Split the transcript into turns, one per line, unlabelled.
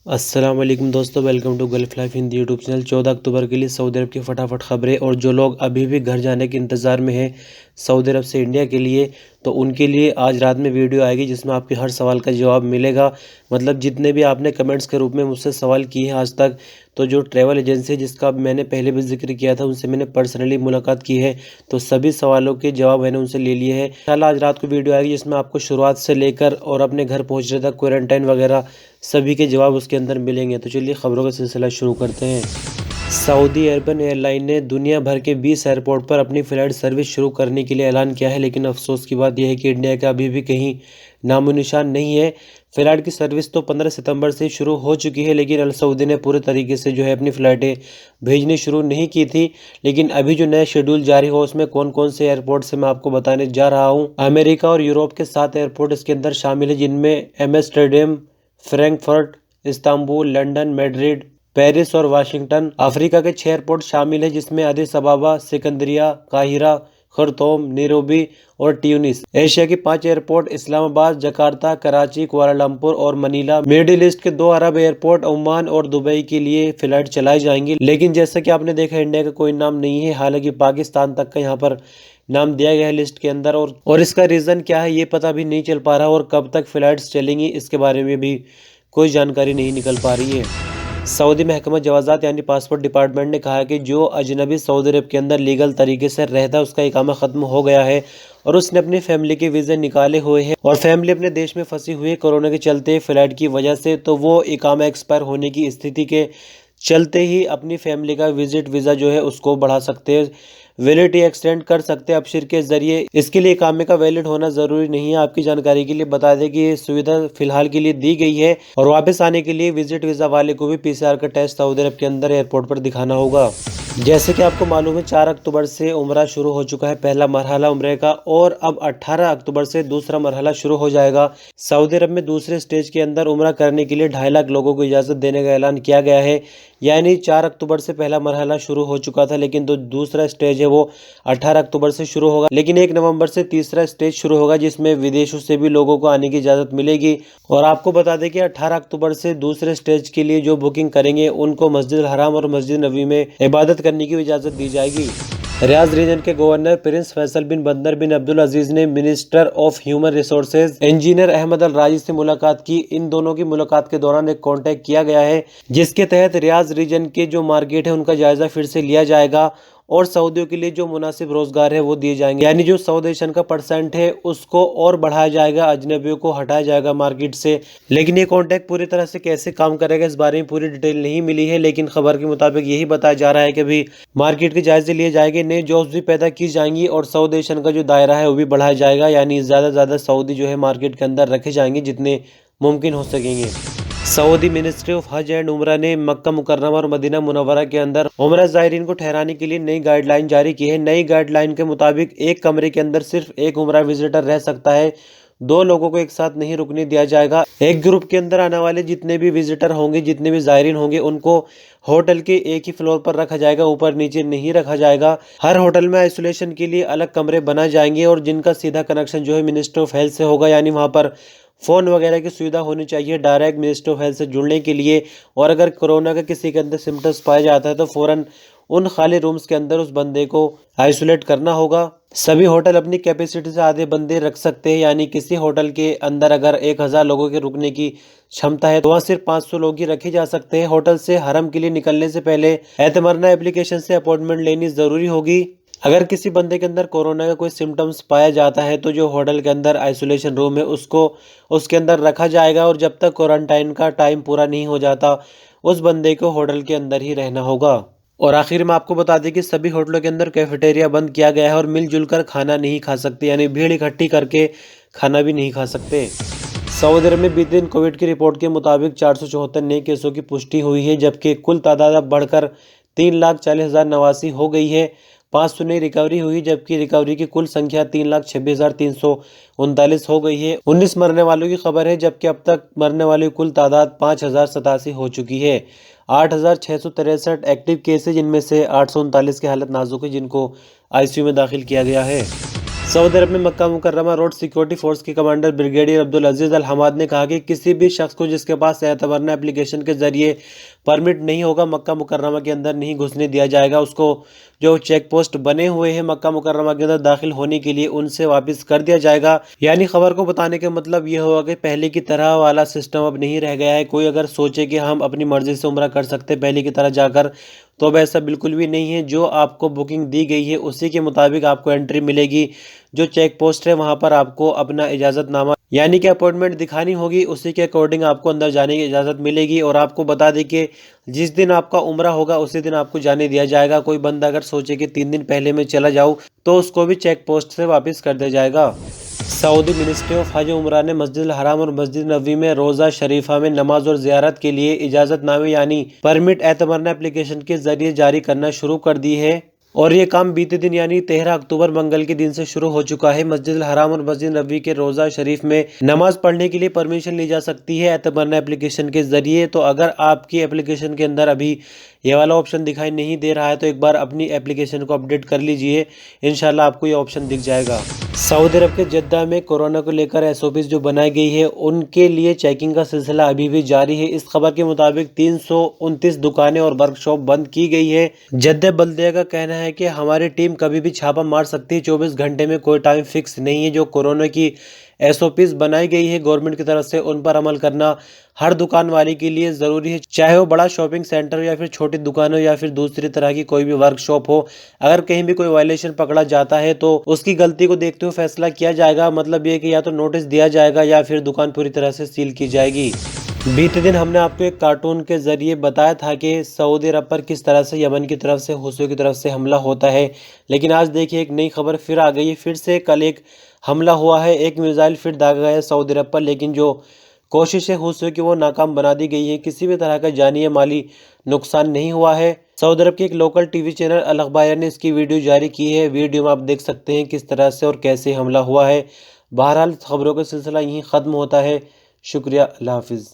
अस्सलाम वालेकुम दोस्तों, welcome to Gulf Life Hindi YouTube channel. 14 अक्टूबर के लिए सऊदी अरब की फटाफट खबरें। और जो लोग अभी भी घर जाने के इंतज़ार में हैं सऊदी अरब से इंडिया के लिए, तो उनके लिए आज रात में वीडियो आएगी जिसमें आपके हर सवाल का जवाब मिलेगा। मतलब जितने भी आपने कमेंट्स के रूप में मुझसे सवाल किए हैं आज तक, तो जो ट्रैवल एजेंसी जिसका मैंने पहले भी जिक्र किया था उनसे मैंने पर्सनली मुलाकात की है, तो सभी सवालों के जवाब मैंने उनसे ले लिए हैं। इंशाल्लाह आज रात को वीडियो आएगी जिसमें आपको शुरुआत से लेकर और अपने घर पहुँचने तक क्वारंटाइन वगैरह सभी के जवाब उसके अंदर मिलेंगे। तो चलिए खबरों का सिलसिला शुरू करते हैं। सऊदी अरबन एयरलाइन ने दुनिया भर के 20 एयरपोर्ट पर अपनी फ़्लाइट सर्विस शुरू करने के लिए ऐलान किया है, लेकिन अफसोस की बात यह है कि इंडिया का अभी भी कहीं नामो निशान नहीं है। फ़्लाइट की सर्विस तो 15 सितंबर से शुरू हो चुकी है, लेकिन अल सऊदी ने पूरे तरीके से जो है अपनी फ़्लाइटें भेजनी शुरू नहीं की थी। लेकिन अभी जो नया शेड्यूल जारी हो उसमें कौन कौन से एयरपोर्ट से मैं आपको बताने जा रहा हूँ। अमेरिका और यूरोप के 7 एयरपोर्ट इसके अंदर शामिल है, जिनमें Amsterdam, Frankfurt, Istanbul, London, Madrid, Paris और वाशिंगटन। अफ्रीका के 6 एयरपोर्ट शामिल हैं, जिसमें अदिस अबाबा, सिकंदरिया, काहिरा, खरतूम, नैरोबी और ट्यूनिस। एशिया की 5 airport Islamabad, Jakarta, Karachi, Kuala Lumpur और मनीला। मिडिल ईस्ट के 2 अरब एयरपोर्ट ओमान और दुबई के लिए फ्लाइट चलाई जाएंगी। लेकिन जैसा कि आपने देखा इंडिया का कोई नाम नहीं है, हालांकि पाकिस्तान तक का यहाँ पर नाम दिया गया है लिस्ट के अंदर। और इसका रीज़न क्या है ये पता भी नहीं चल पा रहा, और कब तक फ़्लाइट्स चलेंगी इसके बारे में भी कोई जानकारी नहीं निकल पा रही है। सऊदी महकमा जवाज़ात यानी पासपोर्ट डिपार्टमेंट ने कहा है कि जो अजनबी सऊदी अरब के अंदर लीगल तरीके से रहता है उसका इकामा ख़त्म हो गया है और उसने अपनी फैमिली के वीज़े निकाले हुए हैं और फैमिली अपने देश में फंसी हुई है कोरोना के चलते फ़्लाइट की वजह से, तो वो इकामा एक्सपायर होने की स्थिति के चलते ही अपनी फैमिली का विजिट वीज़ा जो है उसको बढ़ा सकते हैं, वैलिडिटी एक्सटेंड कर सकते हैं अपशिर के जरिए। इसके लिए इकामे का वैलिड होना ज़रूरी नहीं है। आपकी जानकारी के लिए बता दें कि ये सुविधा फिलहाल के लिए दी गई है और वापस आने के लिए विजिट वीज़ा वाले को भी पीसीआर का टेस्ट सऊदी अरब के अंदर एयरपोर्ट पर दिखाना होगा। जैसे कि आपको मालूम है 4 अक्टूबर से उम्रा शुरू हो चुका है, पहला मरहला उम्रे का, और अब 18 अक्टूबर से दूसरा मरहला शुरू हो जाएगा। सऊदी अरब में दूसरे स्टेज के अंदर उम्रा करने के लिए 2.5 लाख लोगों को इजाज़त देने का ऐलान किया गया है। यानी 4 अक्टूबर से पहला मरहला शुरू हो चुका था, लेकिन जो दूसरा स्टेज है वो 18 अक्टूबर से शुरू होगा। लेकिन 1 नवंबर से तीसरा स्टेज शुरू होगा, जिसमें विदेशों से भी लोगों को आने की इजाज़त मिलेगी। और आपको बता दें कि 18 अक्टूबर से दूसरे स्टेज के लिए जो बुकिंग करेंगे उनको मस्जिद हराम और मस्जिद नबी में इबादत करने की इजाज़त दी जाएगी। रियाज रीजन के governor prince Faisal bin Bandar bin Abdul Aziz ने minister of human resources engineer Ahmed Al Rajhi से मुलाकात की। इन दोनों की मुलाकात के दौरान एक कॉन्टैक्ट किया गया है, जिसके तहत रियाज रीजन के जो मार्केट है उनका जायजा फिर से लिया जाएगा और सऊदियों के लिए जो मुनासिब रोजगार है वो दिए जाएंगे। यानी जो सऊदी नेशन का परसेंट है उसको और बढ़ाया जाएगा, अजनबियों को हटाया जाएगा मार्केट से। लेकिन ये कॉन्टैक्ट पूरी तरह से कैसे काम करेगा इस बारे में पूरी डिटेल नहीं मिली है, लेकिन खबर के मुताबिक यही बताया जा रहा है कि अभी मार्केट के जायजे लिए जाएंगे, नए जॉब्स भी पैदा की जाएंगी और सऊदी नेशन का जो दायरा है वो भी बढ़ाया जाएगा। यानी ज़्यादा से ज़्यादा सऊदी जो है मार्केट के अंदर रखे जाएंगे जितने मुमकिन हो सकेंगे। सऊदी मिनिस्ट्री ऑफ हज एंड उमरा ने मक्का मुकर्रमा और मदीना मुनव्वरा के अंदर उमरा ज़ायरीन को ठहराने के लिए नई गाइडलाइन जारी की है। नई गाइडलाइन के मुताबिक एक कमरे के अंदर सिर्फ एक उमरा विजिटर रह सकता है, 2 लोगों को एक साथ नहीं रुकने दिया जाएगा। एक ग्रुप के अंदर आने वाले जितने भी विजिटर होंगे, जितने भी ज़ायरीन होंगे, उनको होटल के एक ही फ्लोर पर रखा जाएगा, ऊपर नीचे नहीं रखा जाएगा। हर होटल में आइसोलेशन के लिए अलग कमरे बनाए जाएंगे और जिनका सीधा कनेक्शन जो है मिनिस्ट्री ऑफ हेल्थ से होगा। यानी वहाँ पर फ़ोन वगैरह की सुविधा होनी चाहिए डायरेक्ट मिनिस्ट्री ऑफ हेल्थ से जुड़ने के लिए। और अगर कोरोना का किसी के अंदर सिम्टम्स पाया जाता है तो फ़ौरन उन खाली रूम्स के अंदर उस बंदे को आइसोलेट करना होगा। सभी होटल अपनी कैपेसिटी से आधे बंदे रख सकते हैं, यानी किसी होटल के अंदर अगर 1000 लोगों के रुकने की क्षमता है तो वहाँ सिर्फ 500 लोग ही रखे जा सकते हैं। होटल से हरम के लिए निकलने से पहले एतमरना एप्लीकेशन से अपॉइंटमेंट लेनी ज़रूरी होगी। अगर किसी बंदे के अंदर कोरोना का कोई सिम्टम्स पाया जाता है तो जो होटल के अंदर आइसोलेशन रूम है उसको उसके अंदर रखा जाएगा और जब तक क्वारंटाइन का टाइम पूरा नहीं हो जाता उस बंदे को होटल के अंदर ही रहना होगा। और आखिर में आपको बता दें कि सभी होटलों के अंदर कैफेटेरिया बंद किया गया है और मिलजुल कर खाना नहीं खा सकते, यानी भीड़ इकट्ठी करके खाना भी नहीं खा सकते। सऊदी अरब में बीते दिन कोविड की रिपोर्ट के मुताबिक 474 नए केसों की पुष्टि हुई है, जबकि कुल तादाद अब बढ़कर 3,40,089 हो गई है। 500 नई रिकवरी हुई, जबकि रिकवरी की कुल संख्या 3,26,339 हो गई है। 19 मरने वालों की खबर है, जबकि अब तक मरने वालों की कुल तादाद 5,087 हो चुकी है। 8,663 एक्टिव केस है, जिनमें से 839 की हालत नाजुक है, जिनको आईसीयू में दाखिल किया गया है। सऊदी अरब में मक्का मुकर्रमा रोड सिक्योरिटी फोर्स के कमांडर ब्रिगेडियर अब्दुल अजीज अल हमाद ने कहा कि किसी भी शख्स को जिसके पास एतमरना एप्लीकेशन के जरिए परमिट नहीं होगा मक्का मुकर्रमा के अंदर नहीं घुसने दिया जाएगा। उसको जो चेक पोस्ट बने हुए हैं मक्का मुकर्रमा के अंदर दाखिल होने के लिए उनसे वापस कर दिया जाएगा। यानी खबर को बताने का मतलब ये होगा कि पहले की तरह वाला सिस्टम अब नहीं रह गया है। कोई अगर सोचे कि हम अपनी मर्जी से उम्रा कर सकते पहले की तरह जाकर, तो अब ऐसा बिल्कुल भी नहीं है। जो आपको बुकिंग दी गई है उसी के मुताबिक आपको एंट्री मिलेगी। जो चेक पोस्ट है वहां पर आपको अपना इजाज़तनामा यानी कि अपॉइंटमेंट दिखानी होगी, उसी के अकॉर्डिंग आपको अंदर जाने की इजाज़त मिलेगी। और आपको बता दें कि जिस दिन आपका उम्रा होगा उसी दिन आपको जाने दिया जाएगा। कोई बंदा अगर सोचे कि 3 दिन पहले मैं चला जाऊं तो उसको भी चेक पोस्ट से वापस कर दिया जाएगा। सऊदी मिनिस्ट्री ऑफ हज उमरा ने मस्जिद हराम और मस्जिद नबवी में रोज़ा शरीफा में नमाज और ज़ियारत के लिए इजाज़तनामे यानी परमिट एतमरना एप्लीकेशन के जरिए जारी करना शुरू कर दी है। और ये काम बीते दिन यानी 13 अक्टूबर मंगल के दिन से शुरू हो चुका है। मस्जिद हराम और मस्जिद नबवी के रोज़ा शरीफ में नमाज पढ़ने के लिए परमिशन ली जा सकती है एतमरना एप्लीकेशन के जरिए। तो अगर आपकी एप्लीकेशन के अंदर अभी ये वाला ऑप्शन दिखाई नहीं दे रहा है तो एक बार अपनी एप्लीकेशन को अपडेट कर लीजिए, इंशाल्लाह आपको ये ऑप्शन दिख जाएगा। सऊदी अरब के जद्दा में कोरोना को लेकर एसओपीज जो बनाई गई है उनके लिए चेकिंग का सिलसिला अभी भी जारी है। इस खबर के मुताबिक 329 दुकानें और वर्कशॉप बंद की गई है। जद्दा बल्दिया का कहना है कि हमारी टीम कभी भी छापा मार सकती है, 24 घंटे में कोई टाइम फिक्स नहीं है। जो कोरोना की एसओपीज बनाई गई है गवर्नमेंट की तरफ से उन पर अमल करना हर दुकान वाले के लिए ज़रूरी है, चाहे वो बड़ा शॉपिंग सेंटर हो या फिर छोटी दुकान हो या फिर दूसरी तरह की कोई भी वर्कशॉप हो। अगर कहीं भी कोई वायलेशन पकड़ा जाता है तो उसकी गलती को देखते हुए फैसला किया जाएगा। मतलब ये कि या तो नोटिस दिया जाएगा या फिर दुकान पूरी तरह से सील की जाएगी। बीते दिन हमने आपको एक कार्टून के जरिए बताया था कि सऊदी अरब पर किस तरह से यमन की तरफ से हुस्सों की तरफ से हमला होता है, लेकिन आज देखिए एक नई खबर फिर आ गई है। फिर से कल एक हमला हुआ है, एक मिसाइल फिर दागा गया है सऊदी अरब पर, लेकिन जो कोशिशें हुस्सों की वो नाकाम बना दी गई है। किसी भी तरह का जानी या माली नुकसान नहीं हुआ है। सऊदी अरब के एक लोकल टीवी चैनल अल अखबार ने इसकी वीडियो जारी की है। वीडियो में आप देख सकते हैं किस तरह से और कैसे हमला हुआ है। बहरहाल खबरों का सिलसिला यहीं ख़त्म होता है। शुक्रिया, अल्लाह हाफिज़।